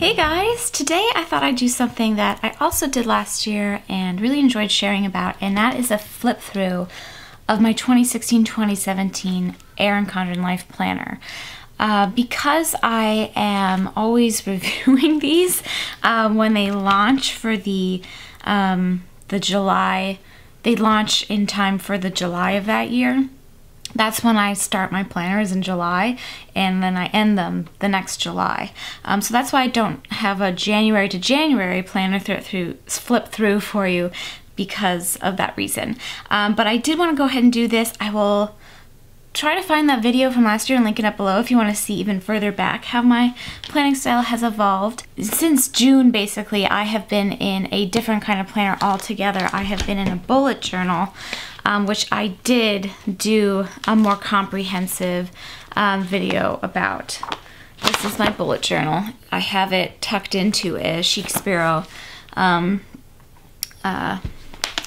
Hey guys, today I thought I'd do something that I also did last year and really enjoyed sharing about, and that is a flip through of my 2016-2017 Erin Condren Life Planner. Because I am always reviewing these when they launch for the July, they launch in time for the July of that year. That's when I start my planners in July, and then I end them the next July. So that's why I don't have a January to January planner flip through for you because of that reason. But I did want to go ahead and do this. I will try to find that video from last year and link it up below if you want to see even further back how my planning style has evolved. Since June, basically, I have been in a different kind of planner altogether. I have been in a bullet journal, which I did do a more comprehensive video about. This is my bullet journal. I have it tucked into a Chic Sparrow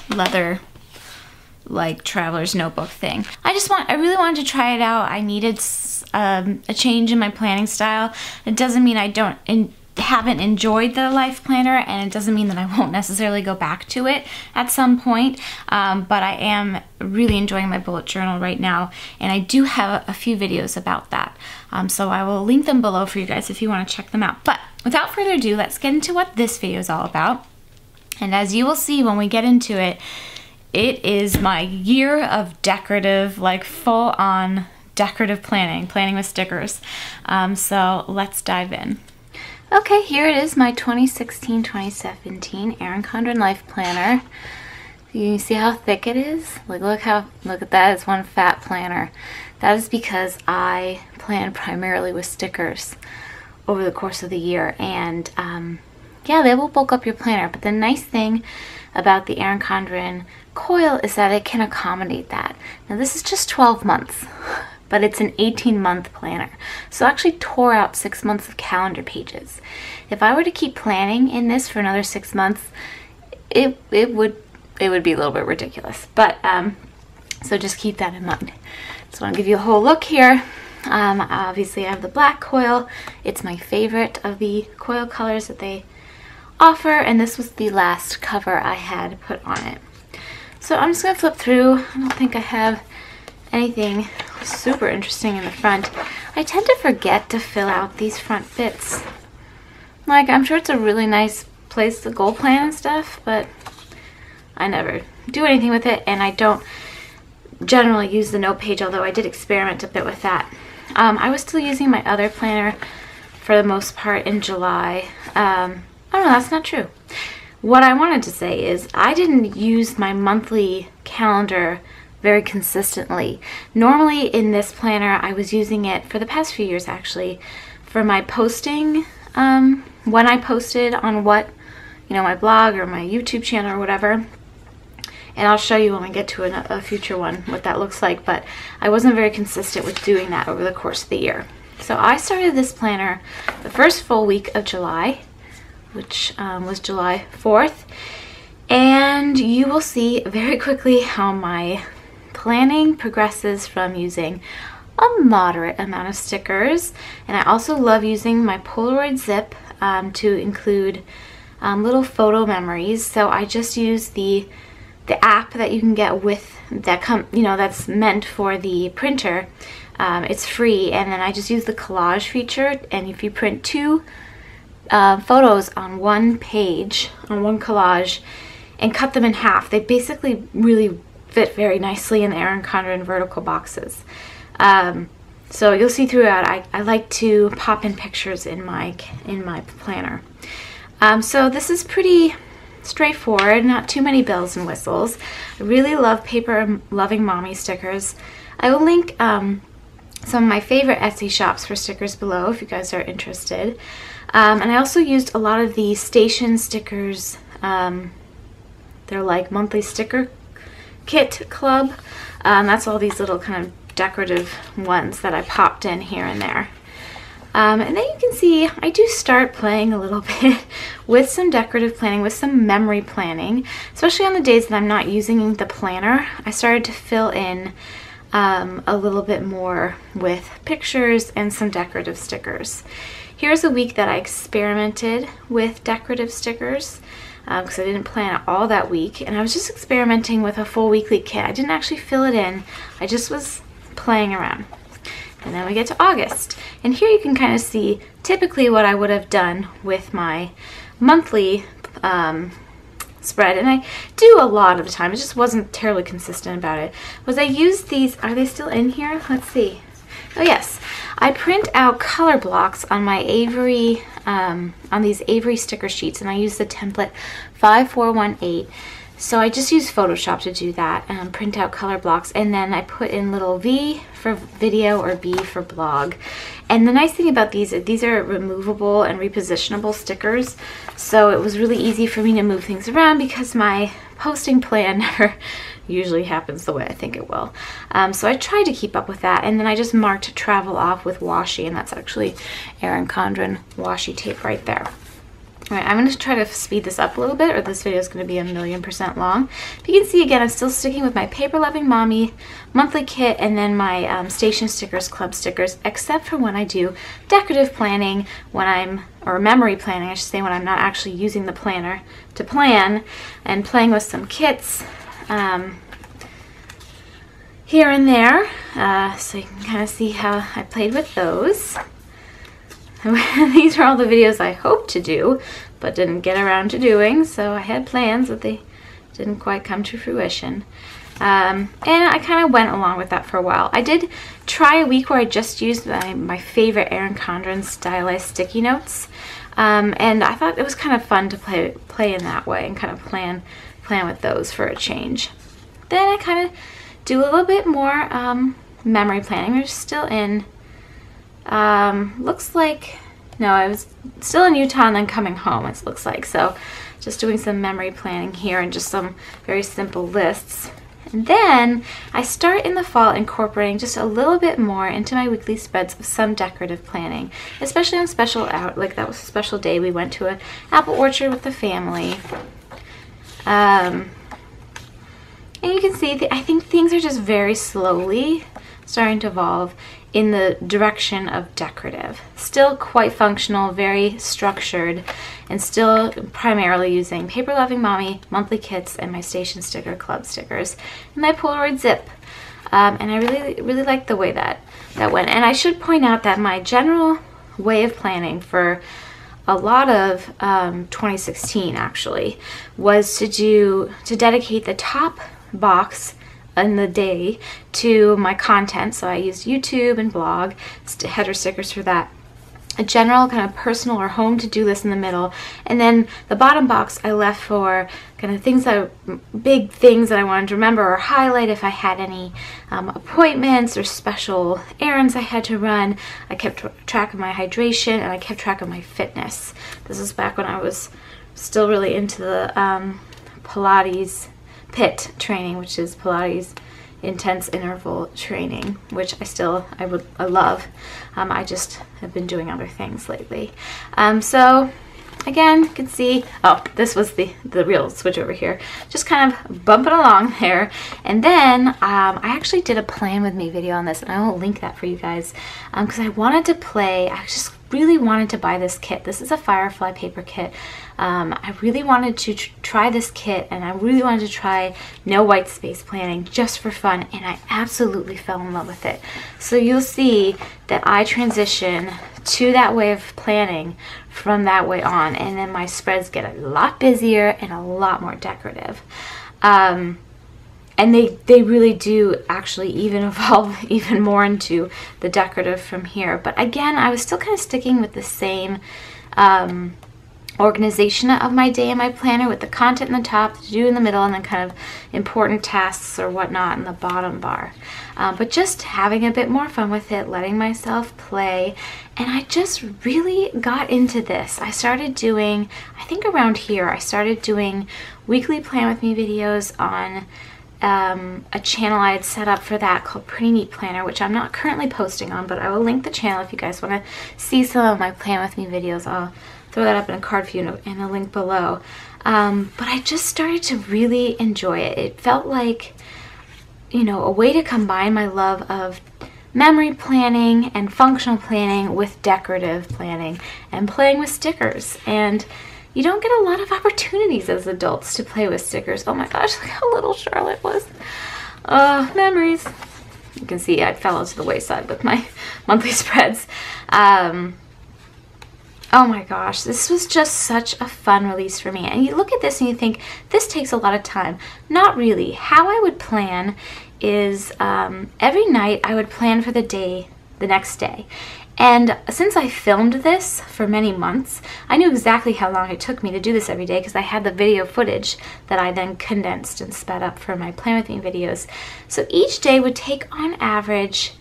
leather like traveler's notebook thing. I really wanted to try it out. I needed a change in my planning style. It doesn't mean I haven't enjoyed the life planner, and it doesn't mean that I won't necessarily go back to it at some point, but I am really enjoying my bullet journal right now, and I do have a few videos about that, so I will link them below for you guys if you want to check them out. But without further ado, let's get into what this video is all about. And as you will see when we get into it, it is my year of decorative, like full-on decorative planning with stickers. So let's dive in. Okay, here it is, my 2016-2017 Erin Condren Life Planner. You see how thick it is? Look at that, it's one fat planner. That is because I plan primarily with stickers over the course of the year, and yeah, they will bulk up your planner, but the nice thing about the Erin Condren coil is that it can accommodate that. Now this is just 12 months. But it's an 18-month planner. So I actually tore out 6 months of calendar pages. If I were to keep planning in this for another 6 months, it would be a little bit ridiculous. But so just keep that in mind. So I want to give you a whole look here. Obviously I have the black coil. It's my favorite of the coil colors that they offer, and this was the last cover I had put on it. So I'm just going to flip through. I don't think I have anything super interesting in the front. I tend to forget to fill out these front bits. Like, I'm sure it's a really nice place to goal plan and stuff, but I never do anything with it, and I don't generally use the note page, although I did experiment a bit with that. I was still using my other planner for the most part in July. Oh no, that's not true. What I wanted to say is I didn't use my monthly calendar very consistently. Normally in this planner I was using it for the past few years actually for my posting, when I posted on my blog or my YouTube channel or whatever, and I'll show you when we get to a future one what that looks like, but I wasn't very consistent with doing that over the course of the year. So I started this planner the first full week of July, which was July 4th, and you will see very quickly how my planning progresses from using a moderate amount of stickers, and I also love using my Polaroid zip to include little photo memories. So I just use the app that you can get with that's meant for the printer. It's free, and then I just use the collage feature, and if you print two photos on one page, on one collage, and cut them in half, they basically really fit very nicely in the Erin Condren vertical boxes. So you'll see throughout, I like to pop in pictures in my planner. So this is pretty straightforward, not too many bells and whistles. I really love Paper Loving Mommy stickers. I will link some of my favorite Etsy shops for stickers below if you guys are interested. And I also used a lot of the station stickers. They're like monthly sticker kit club. That's all these little kind of decorative ones that I popped in here and there. And then you can see I do start playing a little bit with some decorative planning, with some memory planning, especially on the days that I'm not using the planner. I started to fill in a little bit more with pictures and some decorative stickers. here's a week that I experimented with decorative stickers because I didn't plan it all that week, and I was just experimenting with a full weekly kit. I didn't actually fill it in, I just was playing around. And then we get to August, and here you can kind of see typically what I would have done with my monthly spread, and I do a lot of the time, it just wasn't terribly consistent about it, was I used these, are they still in here? Let's see. Oh yes, I print out color blocks on my Avery, on these Avery sticker sheets, and I use the template 5418. So I just use Photoshop to do that, and print out color blocks, and then I put in little V for video or B for blog. And the nice thing about these are removable and repositionable stickers, so it was really easy for me to move things around because my posting plan never usually happens the way I think it will. So I tried to keep up with that, and then I just marked travel off with washi, and that's actually Erin Condren washi tape right there. All right, I'm going to try to speed this up a little bit, or this video is going to be 1,000,000% long. But you can see, again, I'm still sticking with my Paper Loving Mommy monthly kit and then my station stickers, club stickers, except for when I do decorative planning, or memory planning, I should say, when I'm not actually using the planner to plan and playing with some kits here and there. So you can kind of see how I played with those. These are all the videos I hoped to do, but didn't get around to doing, so I had plans, but they didn't quite come to fruition. And I kind of went along with that for a while. I did try a week where I just used my favorite Erin Condren stylized sticky notes, and I thought it was kind of fun to play in that way and kind of plan with those for a change. Then I kind of do a little bit more memory planning. We're still in looks like, no, I was still in Utah and then coming home, it looks like. So just doing some memory planning here and just some very simple lists. And then I start in the fall incorporating just a little bit more into my weekly spreads of some decorative planning, especially on special like that was a special day. We went to an apple orchard with the family. And you can see, I think things are just very slowly starting to evolve in the direction of decorative. Still quite functional, very structured, and still primarily using Paper Loving Mommy monthly kits and my station sticker club stickers and my Polaroid zip. And I really like the way that went. And I should point out that my general way of planning for a lot of 2016 actually was to dedicate the top box in the day to my content. So I used YouTube and blog, header stickers for that, a general kind of personal or home to-do list in the middle, and then the bottom box I left for kind of big things that I wanted to remember or highlight if I had any appointments or special errands I had to run. I kept track of my hydration, and I kept track of my fitness. This is back when I was still really into the Pilates PIT training, which is Pilates intense interval training, which I love. I just have been doing other things lately. So again, you can see, oh, this was the real switch over here. Just kind of bumping along there. And then I actually did a plan with me video on this, and I will link that for you guys because I wanted to play. I just really wanted to buy this kit. This is a Firefly paper kit. I really wanted to try this kit, and I really wanted to try no white space planning just for fun, and I absolutely fell in love with it. So you'll see that I transition to that way of planning from that way on, and then my spreads get a lot busier and a lot more decorative. And they really do actually even evolve even more into the decorative from here. But again, I was still kind of sticking with the same organization of my day in my planner, with the content in the top, to do in the middle, and then kind of important tasks or whatnot in the bottom bar. But just having a bit more fun with it, letting myself play, and I just really got into this. I started doing, I think around here, I started doing weekly Plan With Me videos on a channel I had set up for that called Pretty Neat Planner, which I'm not currently posting on, but I will link the channel if you guys want to see some of my Plan With Me videos. I'll throw that up in a card for you and a link below. But I just started to really enjoy it. It felt like, you know, a way to combine my love of memory planning and functional planning with decorative planning and playing with stickers. And you don't get a lot of opportunities as adults to play with stickers. Oh my gosh, look how little Charlotte was. Memories. You can see I fell to the wayside with my monthly spreads. Oh my gosh, this was just such a fun release for me. And you look at this and you think, this takes a lot of time. Not really. How I would plan is every night I would plan for the next day. And since I filmed this for many months, I knew exactly how long it took me to do this every day because I had the video footage that I then condensed and sped up for my Plan With Me videos. So each day would take on average,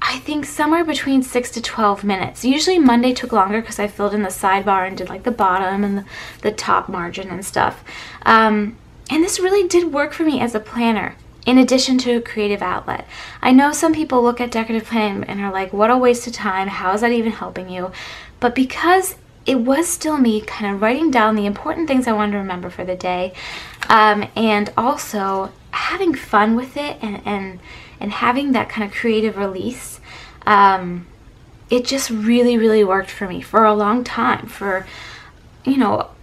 I think, somewhere between 6 to 12 minutes. Usually Monday took longer because I filled in the sidebar and did like the bottom and the top margin and stuff. And this really did work for me as a planner, in addition to a creative outlet. I know some people look at decorative planning and are like, what a waste of time, how is that even helping you? But because it was still me kind of writing down the important things I wanted to remember for the day, and also having fun with it and having that kind of creative release, it just really worked for me for a long time, for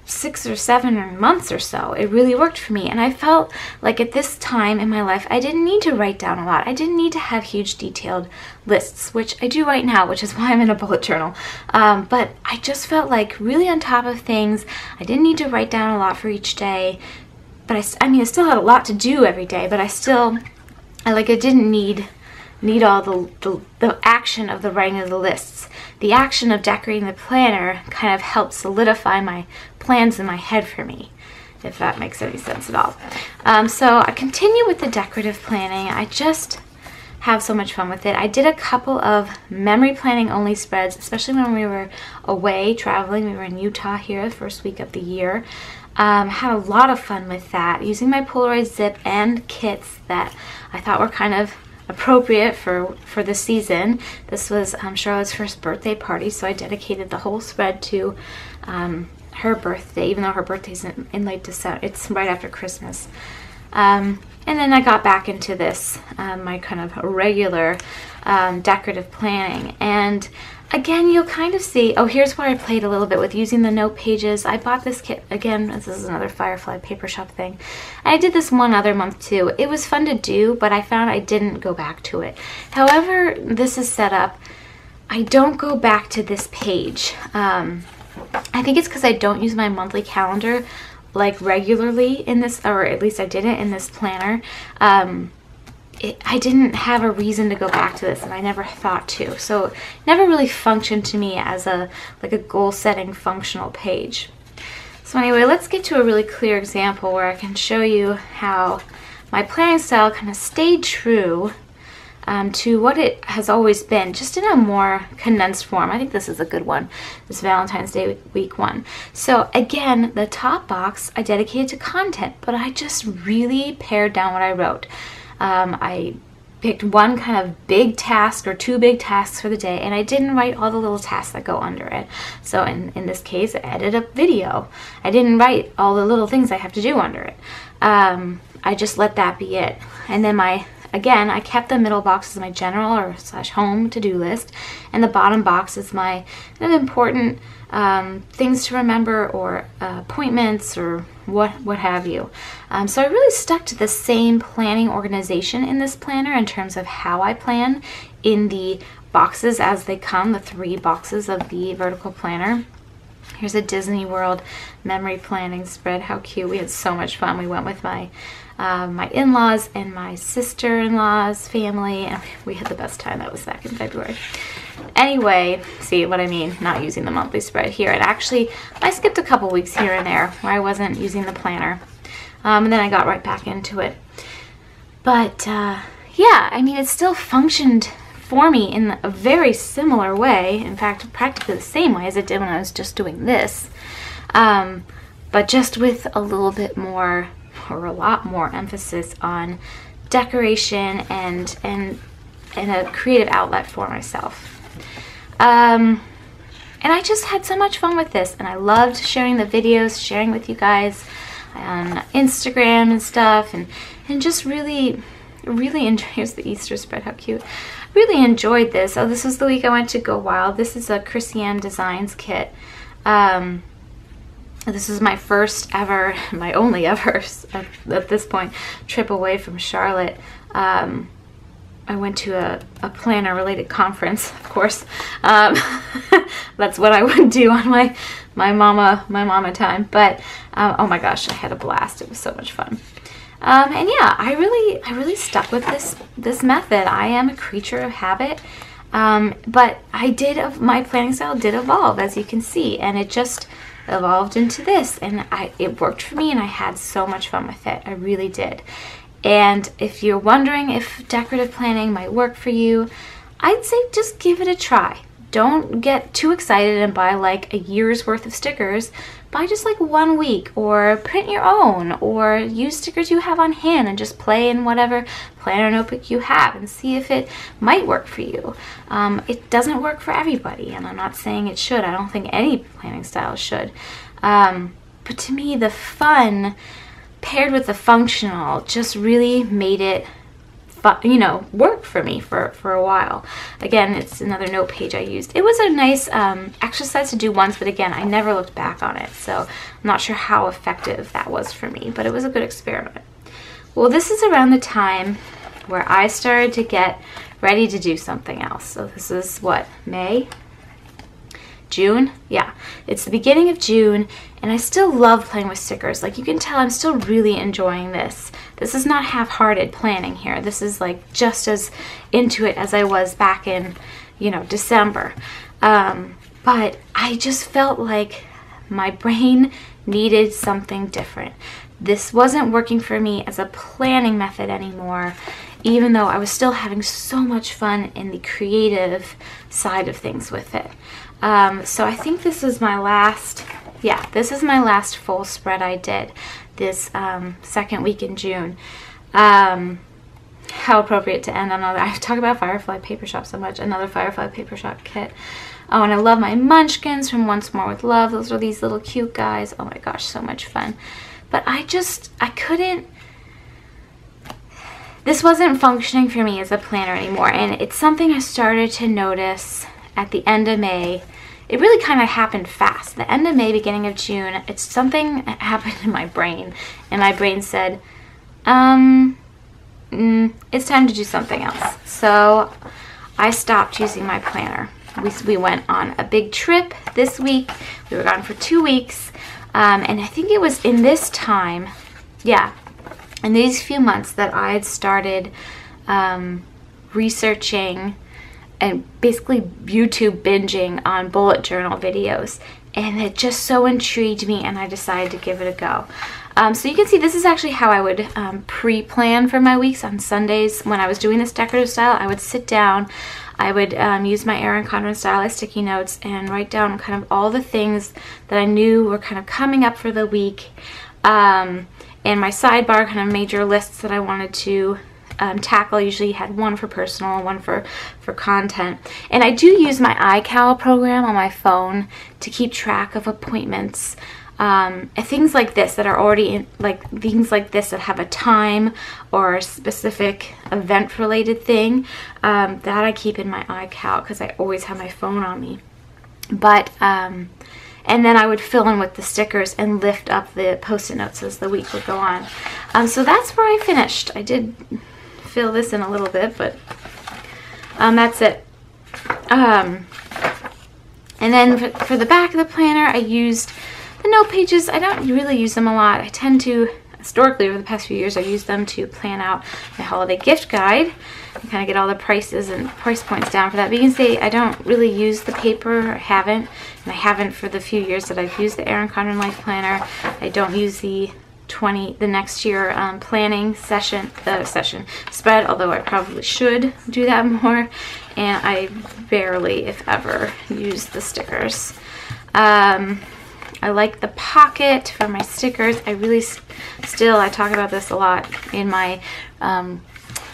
6 or 7 months or so. It really worked for me, and I felt like at this time in my life I didn't need to write down a lot. I didn't need to have huge detailed lists, which I do right now, which is why I'm in a bullet journal. But I just felt like really on top of things. I didn't need to write down a lot for each day, but I still had a lot to do every day, but I didn't need all the action of the writing of the lists. The action of decorating the planner kind of helped solidify my plans in my head for me, if that makes any sense at all. So I continue with the decorative planning. I just have so much fun with it. I did a couple of memory planning only spreads, especially when we were away traveling. We were in Utah here the first week of the year. Had a lot of fun with that, using my Polaroid zip and kits that I thought were kind of appropriate for the season. This was Charlotte's first birthday party, so I dedicated the whole spread to her birthday, even though her birthday's in late December. It's right after Christmas. And then I got back into this, my kind of regular decorative planning. And again, you'll kind of see, here's where I played a little bit with using the note pages. I bought this kit, again, this is another Firefly paper shop thing. I did this one other month too. It was fun to do, but I found I didn't go back to it. However this is set up, I don't go back to this page. I think it's because I don't use my monthly calendar like regularly in this, or at least I didn't in this planner. I didn't have a reason to go back to this, and I never thought to. So it never really functioned to me as a goal-setting functional page. So anyway, let's get to a really clear example where I can show you how my planning style kind of stayed true to what it has always been, just in a more condensed form. I think this is a good one, this Valentine's Day week one. So again, the top box I dedicated to content, but I just really pared down what I wrote. I picked one kind of big task or two big tasks for the day, and I didn't write all the little tasks that go under it. So in this case, edit a video. I didn't write all the little things I have to do under it. I just let that be it. And then again, I kept the middle box as my general or / home to-do list, and the bottom box is my kind of important things to remember, or appointments, or what have you. So I really stuck to the same planning organization in this planner in terms of how I plan in the boxes as they come, the 3 boxes of the vertical planner. Here's a Disney World memory planning spread. How cute. We had so much fun. We went with my in-laws and my sister-in-law's family, and we had the best time. That was back in February. Anyway, see what I mean, not using the monthly spread here. And actually, I skipped a couple weeks here and there where I wasn't using the planner. And then I got right back into it. But yeah, I mean, it still functioned for me in a very similar way. In fact, practically the same way as it did when I was just doing this. But just with a little bit more, or a lot more emphasis on decoration and a creative outlet for myself. And I just had so much fun with this, and I loved sharing the videos, sharing with you guys on Instagram and stuff, and just really enjoy. Here's the Easter spread, how cute. really enjoyed this. Oh, this was the week I went to Go Wild. This is a Christiane Designs kit. This is my first ever, my only ever at this point, trip away from Charlotte. I went to a planner related conference, of course. That's what I would do on my mama time. But oh my gosh, I had a blast. It was so much fun. And yeah, I really stuck with this method. I am a creature of habit. But my planning style did evolve, as you can see, and it just evolved into this, and it worked for me, and I had so much fun with it. I really did. And if you're wondering if decorative planning might work for you, I'd say just give it a try. Don't get too excited and buy like a year's worth of stickers. Buy just like 1 week, or print your own, or use stickers you have on hand and just play in whatever planner notebook you have and see if it might work for you. It doesn't work for everybody, and I'm not saying it should. I don't think any planning style should. But to me, the fun paired with the functional just really made it work for me for a while. Again, it's another note page I used. It was a nice exercise to do once, but again, I never looked back on it, so I'm not sure how effective that was for me, but it was a good experiment. Well, this is around the time where I started to get ready to do something else. So this is what, May? June? Yeah, it's the beginning of June, and I still love playing with stickers. Like, you can tell I'm still really enjoying this. This is not half-hearted planning here. This is like just as into it as I was back in, December. But I just felt like my brain needed something different. This wasn't working for me as a planning method anymore, even though I was still having so much fun in the creative side of things with it. So I think this is my last, this is my last full spread I did this second week in June. How appropriate to end on another, I talk about Firefly Paper Shop so much, another Firefly Paper Shop kit. Oh, and I love my munchkins from Once More with Love. Those are these little cute guys. Oh my gosh, so much fun. But I couldn't, this wasn't functioning for me as a planner anymore, and it's something I started to notice at the end of May. It really kind of happened fast. The end of May, beginning of June, it's something that happened in my brain, and my brain said, it's time to do something else. So I stopped using my planner. We went on a big trip this week. We were gone for 2 weeks, and I think it was in this time, in these few months, that I had started researching and basically YouTube binging on bullet journal videos, and it just so intrigued me, and I decided to give it a go. So you can see this is actually how I would pre-plan for my weeks. On Sundays when I was doing this decorative style, I would sit down, I would use my Erin Condren stylized sticky notes and write down kind of all the things that I knew were kind of coming up for the week, and my sidebar kind of major lists that I wanted to tackle. Usually had one for personal, one for content. And I do use my iCal program on my phone to keep track of appointments, and things like this that are already in, things like this that have a time or a specific event related thing, that I keep in my iCal because I always have my phone on me. But and then I would fill in with the stickers and lift up the post-it notes as the week would go on. So that's where I finished. I did fill this in a little bit, but that's it. And then for the back of the planner, I used the note pages. I don't really use them a lot. I tend to, historically over the past few years, I used them to plan out my holiday gift guide and kind of get all the prices and price points down for that. But you can see I don't really use the paper, or haven't, and I haven't for the few years that I've used the Erin Condren Life Planner. I don't use the next year planning spread, although I probably should do that more, and I barely, if ever, use the stickers. I like the pocket for my stickers. I really I talk about this a lot in my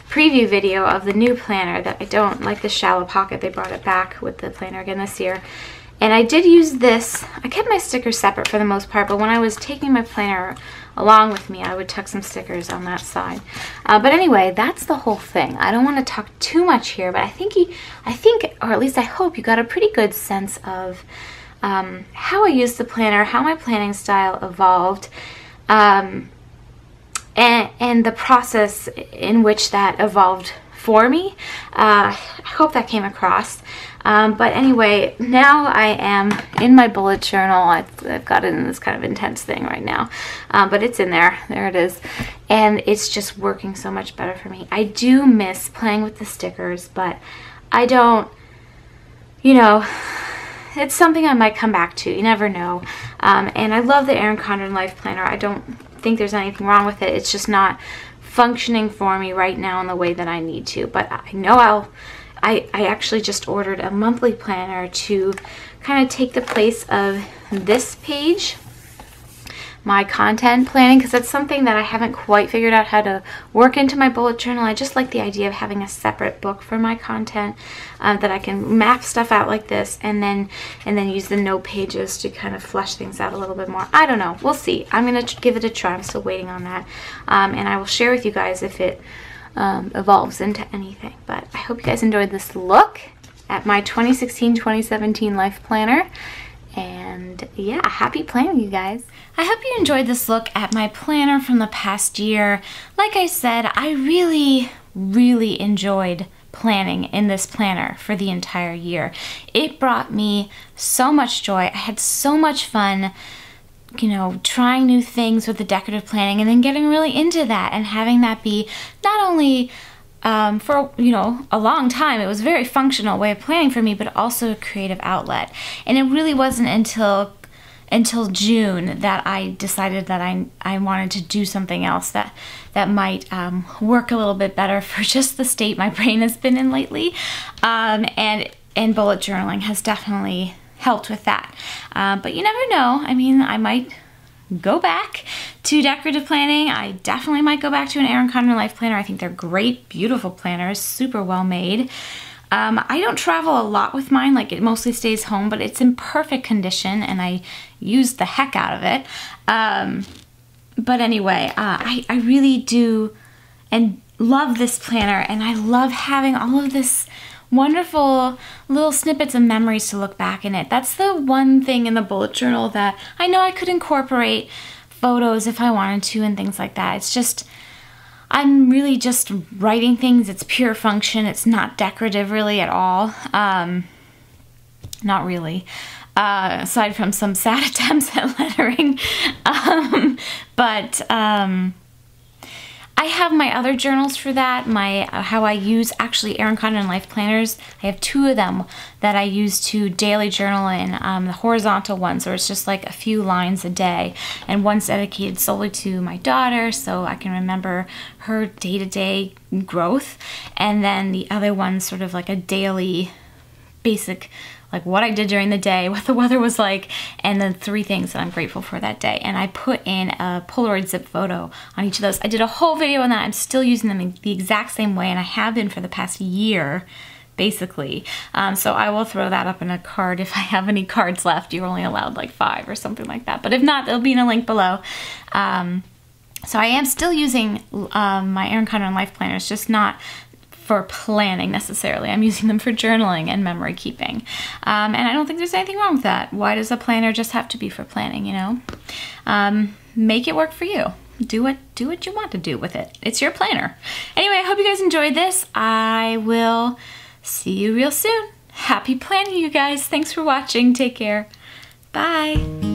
preview video of the new planner, that I don't like the shallow pocket. They brought it back with the planner again this year, And I did use this. I kept my stickers separate for the most part, but when I was taking my planner along with me, I would tuck some stickers on that side. But anyway, that's the whole thing. I don't want to talk too much here, but I think, or at least I hope you got a pretty good sense of how I used the planner, how my planning style evolved, and the process in which that evolved for me. I hope that came across. But anyway, now I am in my bullet journal. I've got it in this kind of intense thing right now, but it's in there. There it is. And it's just working so much better for me. I do miss playing with the stickers, but I don't, you know, it's something I might come back to. You never know. And I love the Erin Condren Life Planner. I don't think there's anything wrong with it. It's just not functioning for me right now in the way that I need to. But I know I actually just ordered a monthly planner to kind of take the place of this page, my content planning, because that's something that I haven't quite figured out how to work into my bullet journal. I just like the idea of having a separate book for my content, that I can map stuff out like this and then use the note pages to kind of flesh things out a little bit more. I don't know. We'll see. I'm going to give it a try. I'm still waiting on that. And I will share with you guys if it evolves into anything. But I hope you guys enjoyed this look at my 2016-2017 life planner. And yeah, happy planning, you guys. I hope you enjoyed this look at my planner from the past year. Like I said, I really enjoyed planning in this planner for the entire year. It brought me so much joy. I had so much fun, you know, trying new things with the decorative planning and then getting really into that and having that be not only for, you know, a long time, it was a very functional way of planning for me, but also a creative outlet. And it really wasn't until June that I decided that I wanted to do something else that might work a little bit better for just the state my brain has been in lately. And bullet journaling has definitely helped with that. But you never know. I mean, I might go back to decorative planning. I definitely might go back to an Erin Condren Life Planner. I think they're great, beautiful planners, super well made. I don't travel a lot with mine, like it mostly stays home, but it's in perfect condition and I use the heck out of it. But anyway, I really do and love this planner, and I love having all of this wonderful little snippets of memories to look back in it. That's the one thing in the bullet journal that I know I could incorporate photos if I wanted to and things like that. It's just, I'm really just writing things. It's pure function. It's not decorative really at all. Not really. Aside from some sad attempts at lettering. But I have my other journals for that, how I use actually Erin Condren Life Planners. I have 2 of them that I use to daily journal in, the horizontal ones where it's just like a few lines a day, and one's dedicated solely to my daughter so I can remember her day-to-day growth, and then the other one's sort of like a daily basic, like what I did during the day, what the weather was like, and then 3 things that I'm grateful for that day. And I put in a Polaroid zip photo on each of those. I did a whole video on that. I'm still using them in the exact same way, and I have been for the past year, basically. So I will throw that up in a card if I have any cards left. You're only allowed like 5 or something like that. But if not, they'll be in a link below. So I am still using my Erin Condren Life Planners, just not for planning necessarily. I'm using them for journaling and memory keeping. And I don't think there's anything wrong with that. Why does a planner just have to be for planning, you know? Make it work for you. Do what you want to do with it. It's your planner. Anyway, I hope you guys enjoyed this. I will see you real soon. Happy planning, you guys. Thanks for watching. Take care. Bye.